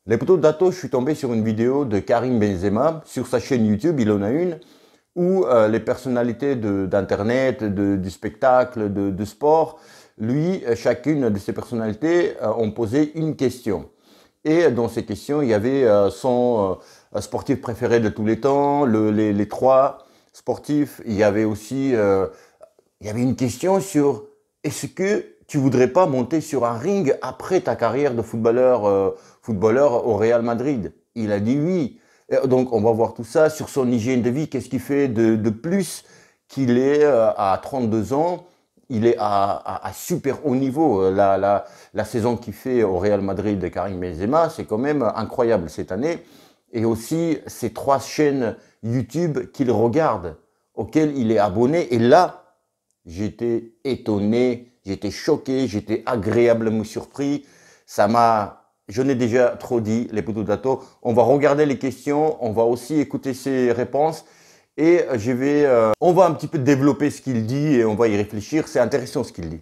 Les poteaux d'Ato, je suis tombé sur une vidéo de Karim Benzema sur sa chaîne YouTube, il en a une, où les personnalités d'Internet, du spectacle, de sport, lui, chacune de ces personnalités ont posé une question. Et dans ces questions, il y avait son sportif préféré de tous les temps, les trois sportifs. Il y avait aussi il y avait une question sur est-ce que tu voudrais pas monter sur un ring après ta carrière de footballeur au Real Madrid? Il a dit oui. Et donc on va voir tout ça sur son hygiène de vie. Qu'est-ce qu'il fait de plus qu'il est à 32 ans? Il est à super haut niveau. La saison qu'il fait au Real Madrid de Karim Benzema, c'est quand même incroyable cette année. Et aussi ces trois chaînes YouTube qu'il regarde, auxquelles il est abonné. Et là, j'étais étonné, j'étais choqué, j'étais agréablement surpris. Je n'ai déjà trop dit, les poteaux d'Ato. On va regarder les questions, on va aussi écouter ses réponses et on va un petit peu développer ce qu'il dit et on va y réfléchir. C'est intéressant ce qu'il dit.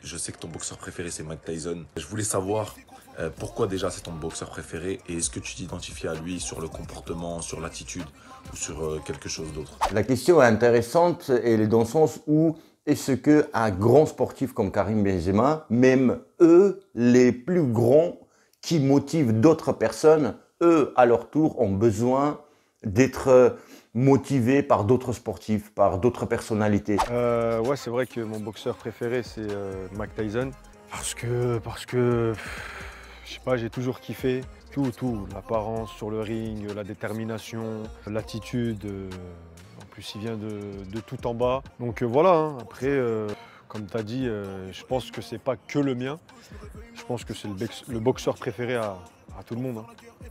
Je sais que ton boxeur préféré c'est Mike Tyson. Je voulais savoir pourquoi déjà c'est ton boxeur préféré et est-ce que tu t'identifies à lui sur le comportement, sur l'attitude ou sur quelque chose d'autre? La question est intéressante et elle est dans le sens où est-ce qu'un grand sportif comme Karim Benzema, même eux, les plus grands qui motivent d'autres personnes, eux, à leur tour, ont besoin d'être motivés par d'autres sportifs, par d'autres personnalités. Ouais, c'est vrai que mon boxeur préféré, c'est Mike Tyson. Je sais pas, j'ai toujours kiffé tout. L'apparence sur le ring, la détermination, l'attitude. En plus, il vient de tout en bas. Donc voilà, hein. Après, comme tu as dit, je pense que c'est pas que le mien. Je pense que c'est le boxeur préféré à tout le monde, hein.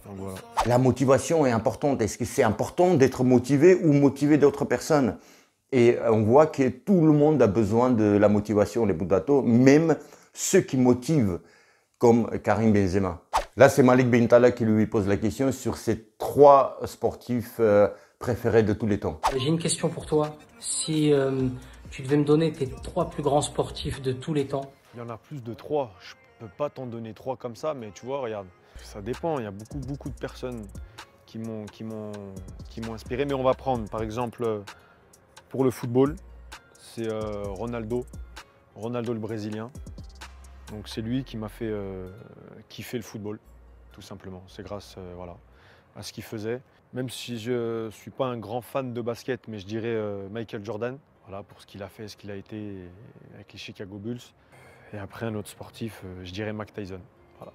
Donc voilà. La motivation est importante. Est-ce que c'est important d'être motivé ou motiver d'autres personnes? Et on voit que tout le monde a besoin de la motivation, les Boudato, même ceux qui motivent, comme Karim Benzema. Là, c'est Malik Bentala qui lui pose la question sur ses trois sportifs préférés de tous les temps. J'ai une question pour toi. Si tu devais me donner tes trois plus grands sportifs de tous les temps. Il y en a plus de trois. Je peux pas t'en donner trois comme ça, mais tu vois, regarde, ça dépend. Il y a beaucoup de personnes qui m'ont inspiré. Mais on va prendre, par exemple, pour le football, c'est Ronaldo le Brésilien. Donc c'est lui qui m'a fait kiffer le football, tout simplement. C'est grâce voilà, à ce qu'il faisait. Même si je ne suis pas un grand fan de basket, mais je dirais Michael Jordan, voilà, pour ce qu'il a fait, ce qu'il a été avec les Chicago Bulls. Et après, un autre sportif, je dirais Mike Tyson. Voilà.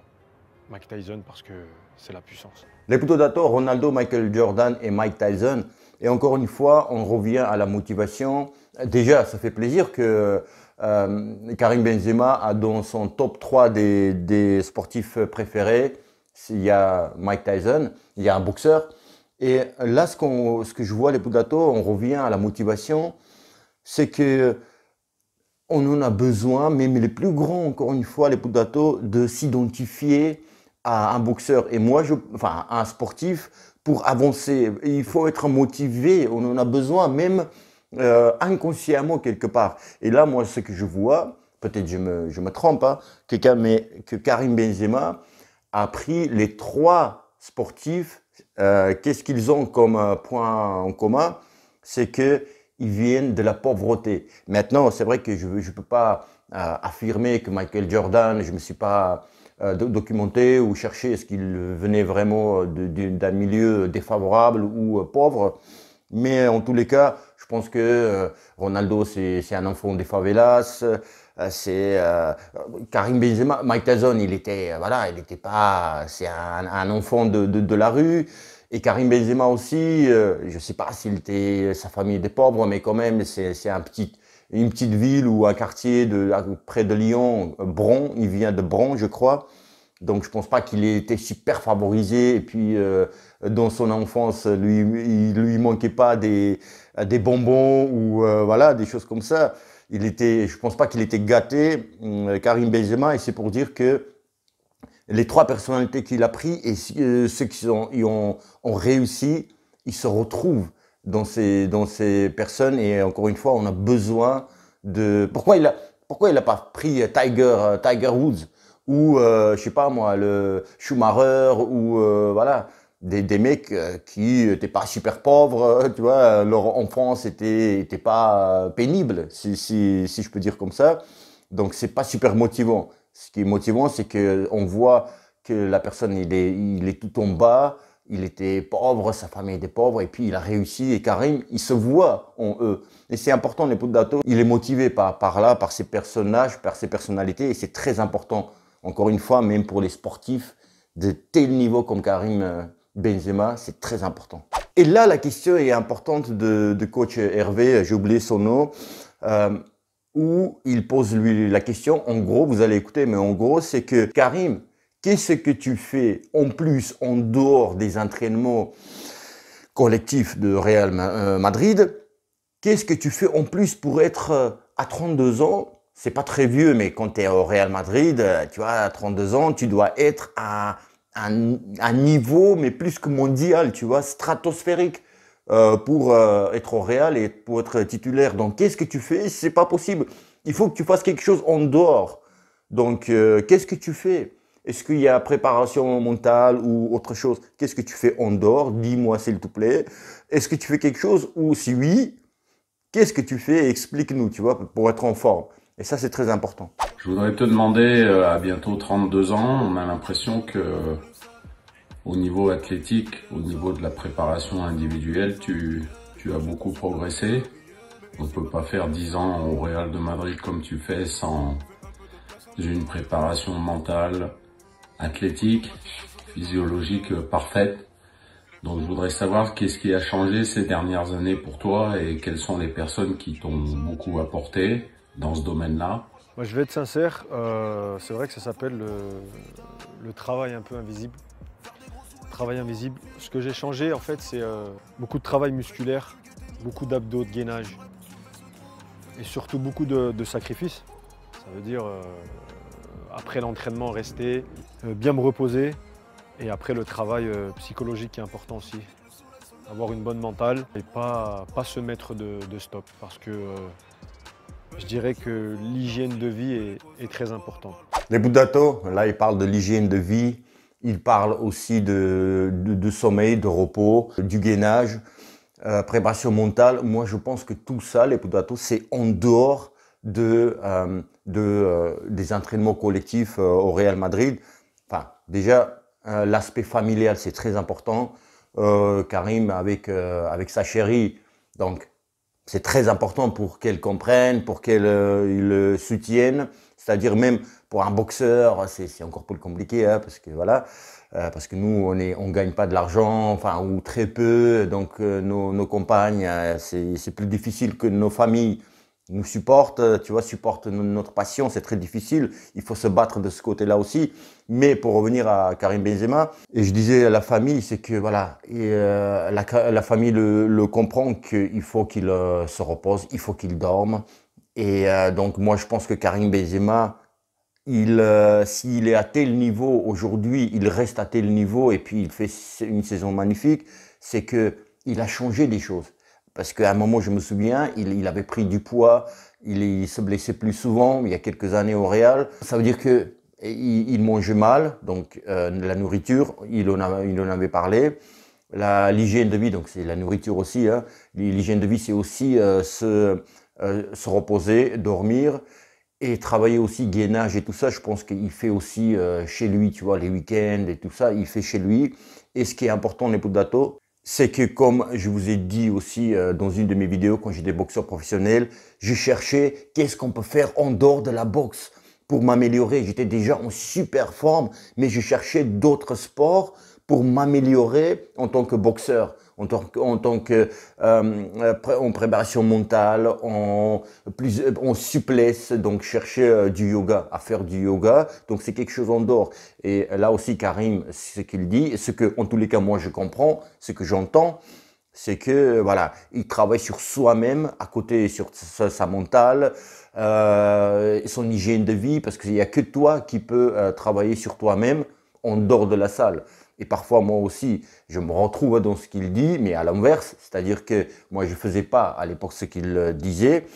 Mike Tyson parce que c'est la puissance. Les poteaux d'Ato, Ronaldo, Michael Jordan et Mike Tyson. Et encore une fois, on revient à la motivation. Déjà, ça fait plaisir que Karim Benzema a dans son top 3 des sportifs préférés. Il y a Mike Tyson, il y a un boxeur. Et là, ce que je vois, les poteaux d'Ato, on revient à la motivation. C'est que on en a besoin, même les plus grands, encore une fois, les potato, de s'identifier à un boxeur. Et moi, enfin, à un sportif, pour avancer, il faut être motivé. On en a besoin, même inconsciemment quelque part. Et là, moi, ce que je vois, peut-être je me trompe, hein, que Karim Benzema a pris les trois sportifs. Qu'est-ce qu'ils ont comme point en commun? C'est que ils viennent de la pauvreté. Maintenant, c'est vrai que je ne peux pas affirmer que Michael Jordan, je ne me suis pas documenté ou cherché est-ce qu'il venait vraiment d'un milieu défavorable ou pauvre. Mais en tous les cas, je pense que Ronaldo, c'est un enfant des favelas. Karim Benzema, Mike Tyson, il était pas, c'est un enfant de la rue. Et Karim Benzema aussi, je sais pas sa famille était pauvre, mais quand même, c'est une petite ville ou un quartier près de Lyon, Bron. Il vient de Bron, je crois. Donc, je pense pas qu'il ait été super favorisé. Et puis, dans son enfance, il lui manquait pas des bonbons ou voilà, des choses comme ça. Je pense pas qu'il était gâté, Karim Benzema, et c'est pour dire que les trois personnalités qu'il a pris et ceux qui ont réussi, ils se retrouvent dans ces personnes. Et encore une fois, on a besoin de. Pourquoi il a pas pris Tiger Woods ou je sais pas moi, le Schumacher ou voilà. Des mecs qui n'étaient pas super pauvres, tu vois, leur enfance était pas pénible, si je peux dire comme ça. Donc c'est pas super motivant. Ce qui est motivant, c'est que on voit que la personne il est tout en bas, il était pauvre, sa famille était pauvre, et puis il a réussi. Et Karim, il se voit en eux. Et c'est important, les Dato, il est motivé par ses personnages, par ses personnalités, et c'est très important. Encore une fois, même pour les sportifs de tel niveau comme Karim Benzema, c'est très important. Et là, la question est importante de coach Hervé, j'ai oublié son nom, où il pose lui la question. En gros, vous allez écouter, mais en gros, c'est que Karim, qu'est-ce que tu fais en plus, en dehors des entraînements collectifs de Real Madrid? Qu'est-ce que tu fais en plus pour être à 32 ans? C'est pas très vieux, mais quand tu es au Real Madrid, tu vois, à 32 ans, tu dois être à un niveau, mais plus que mondial, tu vois, stratosphérique pour être au Real et pour être titulaire. Donc, qu'est-ce que tu fais? C'est pas possible. Il faut que tu fasses quelque chose en dehors. Donc, qu'est-ce que tu fais? Est-ce qu'il y a préparation mentale ou autre chose? Qu'est-ce que tu fais en dehors? Dis-moi, s'il te plaît. Est-ce que tu fais quelque chose? Ou si oui, qu'est-ce que tu fais? Explique-nous, tu vois, pour être en forme. Et ça, c'est très important. Je voudrais te demander, à bientôt 32 ans, on a l'impression que au niveau athlétique, au niveau de la préparation individuelle, tu as beaucoup progressé. On ne peut pas faire 10 ans au Real de Madrid comme tu fais sans une préparation mentale, athlétique, physiologique parfaite. Donc je voudrais savoir qu'est-ce qui a changé ces dernières années pour toi et quelles sont les personnes qui t'ont beaucoup apporté dans ce domaine-là. Moi, je vais être sincère, c'est vrai que ça s'appelle le travail un peu invisible. Travail invisible. Ce que j'ai changé, en fait, c'est beaucoup de travail musculaire, beaucoup d'abdos, de gainage et surtout beaucoup de sacrifices. Ça veut dire, après l'entraînement, rester, bien me reposer et après le travail psychologique qui est important aussi. Avoir une bonne mentale et pas se mettre de stop parce que je dirais que l'hygiène de vie est très importante. Les Dato, là, il parle de l'hygiène de vie, il parle aussi de sommeil, de repos, du gainage, préparation mentale. Moi, je pense que tout ça, les Dato, c'est en dehors des entraînements collectifs au Real Madrid. Enfin, déjà, l'aspect familial, c'est très important. Karim avec sa chérie, donc c'est très important pour qu'elle comprenne, pour qu'elle le soutienne. C'est-à-dire même pour un boxeur, c'est encore plus compliqué, hein, parce que voilà, parce que nous on gagne pas de l'argent, enfin ou très peu, donc nos compagnes, c'est plus difficile que nos familles nous supportent, tu vois, supportent notre passion, c'est très difficile. Il faut se battre de ce côté-là aussi. Mais pour revenir à Karim Benzema, et je disais la famille, c'est que voilà, la famille le comprend qu'il faut qu'il se repose, il faut qu'il dorme. Et donc moi je pense que Karim Benzema, s'il est à tel niveau aujourd'hui, il reste à tel niveau et puis il fait une saison magnifique, c'est que il a changé des choses. Parce qu'à un moment, je me souviens, il avait pris du poids, il se blessait plus souvent, il y a quelques années au Real. Ça veut dire qu'il mangeait mal, donc la nourriture, il en avait parlé. L'hygiène de vie, donc c'est la nourriture aussi. Hein. L'hygiène de vie, c'est aussi se reposer, dormir et travailler aussi, gainage et tout ça. Je pense qu'il fait aussi chez lui, tu vois, les week-ends et tout ça, il fait chez lui. Et ce qui est important, les Dato, c'est que comme je vous ai dit aussi dans une de mes vidéos quand j'étais boxeur professionnel, je cherchais qu'est-ce qu'on peut faire en dehors de la boxe pour m'améliorer. J'étais déjà en super forme, mais je cherchais d'autres sports pour m'améliorer en tant que boxeur, en tant que en préparation mentale, en souplesse, donc chercher du yoga, à faire du yoga. Donc c'est quelque chose en dehors. Et là aussi Karim, ce qu'il dit, ce que en tous les cas moi je comprends, ce que j'entends, c'est que voilà, il travaille sur soi-même, à côté sur sa mentale, son hygiène de vie, parce qu'il n'y a que toi qui peux travailler sur toi-même en dehors de la salle. Et parfois, moi aussi, je me retrouve dans ce qu'il dit, mais à l'inverse, c'est-à-dire que moi, je faisais pas à l'époque ce qu'il disait.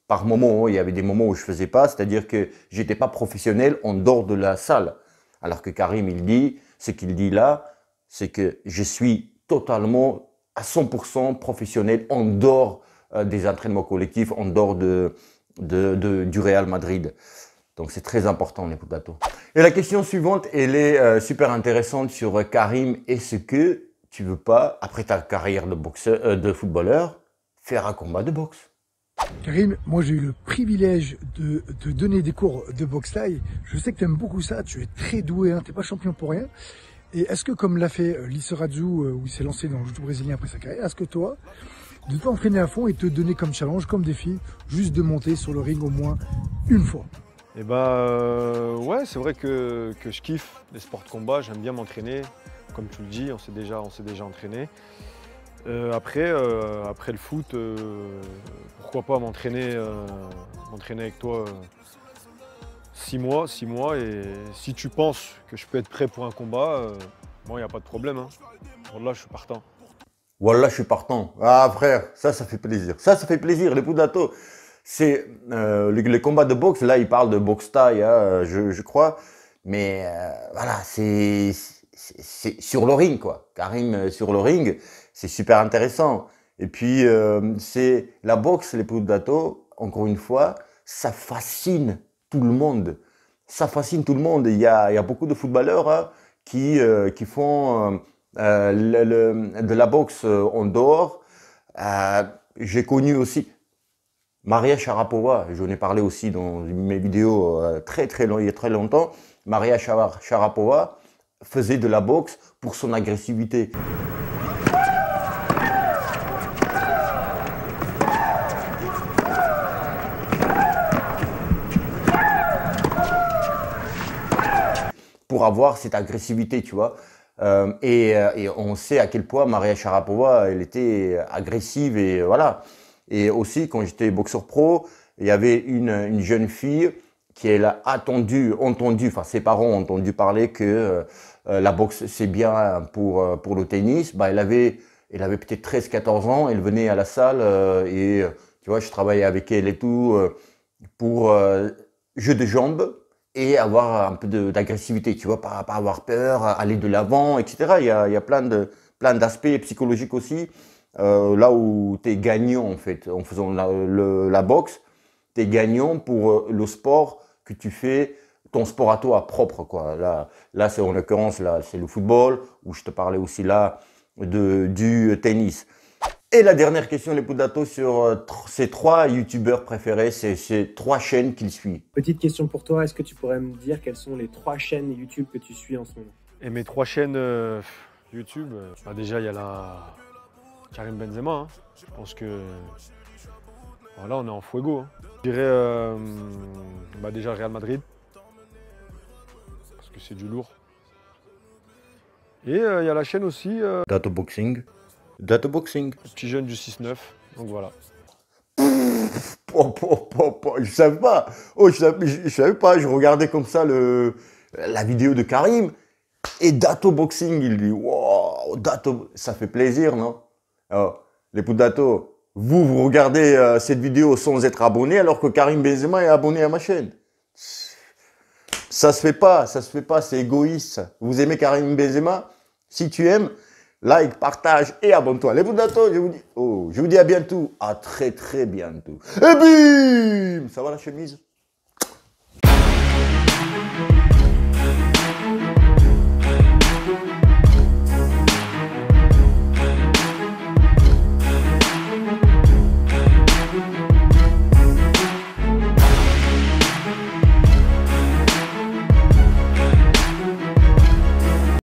Par moments, il y avait des moments où je faisais pas, c'est-à-dire que j'étais pas professionnel en dehors de la salle. Alors que Karim, il dit, ce qu'il dit là, c'est que je suis totalement à 100% professionnel en dehors des entraînements collectifs, en dehors du Real Madrid. Donc c'est très important les potatos. Et la question suivante, elle est super intéressante sur Karim. Est-ce que tu veux pas, après ta carrière de boxeur, de footballeur, faire un combat de boxe? Karim, moi j'ai eu le privilège de te donner des cours de boxe thaï. Je sais que tu aimes beaucoup ça, tu es très doué, hein, tu n'es pas champion pour rien. Et est-ce que comme l'a fait Lissarazu, où il s'est lancé dans le jiu-jitsu brésilien après sa carrière, est-ce que toi, de t'entraîner à fond et te donner comme challenge, comme défi, juste de monter sur le ring au moins une fois? Et bah ouais, c'est vrai que je kiffe les sports de combat, j'aime bien m'entraîner. Comme tu le dis, on s'est déjà entraîné. Après le foot, pourquoi pas m'entraîner avec toi 6 mois. Et si tu penses que je peux être prêt pour un combat, moi, il n'y a pas de problème. Hein. Voilà, je suis partant. Voilà, je suis partant. Ah frère, ça fait plaisir. Ça fait plaisir, les poutatos. C'est les combats de boxe, là, il parle de boxe thaï, hein, je crois. Mais voilà, c'est sur le ring, quoi. Karim sur le ring, c'est super intéressant. Et puis, c'est la boxe, les poutatos, encore une fois, ça fascine tout le monde. Ça fascine tout le monde. Il y a beaucoup de footballeurs hein, qui font de la boxe en dehors. J'ai connu aussi Maria Sharapova, j'en ai parlé aussi dans mes vidéos il y a très longtemps. Maria Sharapova faisait de la boxe pour son agressivité. Pour avoir cette agressivité, tu vois. Et on sait à quel point Maria Sharapova, elle était agressive et voilà. Et aussi, quand j'étais boxeur pro, il y avait une jeune fille qui elle a entendu, enfin ses parents ont entendu parler que la boxe c'est bien pour le tennis. Bah, elle avait peut-être 13-14 ans, elle venait à la salle et tu vois, je travaillais avec elle et tout pour jeu de jambes et avoir un peu d'agressivité, tu vois, pas avoir peur, aller de l'avant, etc. Il y a plein d'aspects psychologiques aussi. Là où tu es gagnant en fait, en faisant la boxe, tu es gagnant pour le sport que tu fais, ton sport à toi propre, quoi. Là c'est en l'occurrence, là, c'est le football, où je te parlais aussi là du tennis. Et la dernière question, les poutatos, sur ces 3 youtubeurs préférés, c'est ces 3 chaînes qu'il suit. Petite question pour toi, est-ce que tu pourrais me dire quelles sont les 3 chaînes YouTube que tu suis en ce moment? Et mes 3 chaînes YouTube, bah déjà il y a la Karim Benzema. Hein. Je pense que voilà, on est en fuego. Hein. Je dirais bah déjà Real Madrid, parce que c'est du lourd. Et il y a la chaîne aussi Dato Boxing. Dato Boxing. Petit jeune du 6-9, donc voilà. Je savais pas. Oh, je savais pas. Je regardais comme ça la vidéo de Karim. Et Dato Boxing, il dit, wow, Dato, ça fait plaisir, non? Alors, les poutatos, vous regardez cette vidéo sans être abonné, alors que Karim Benzema est abonné à ma chaîne. Ça se fait pas, c'est égoïste. Vous aimez Karim Benzema? Si tu aimes, like, partage et abonne-toi. Les poutatos, je vous dis à bientôt. À très bientôt. Et bim! Ça va la chemise?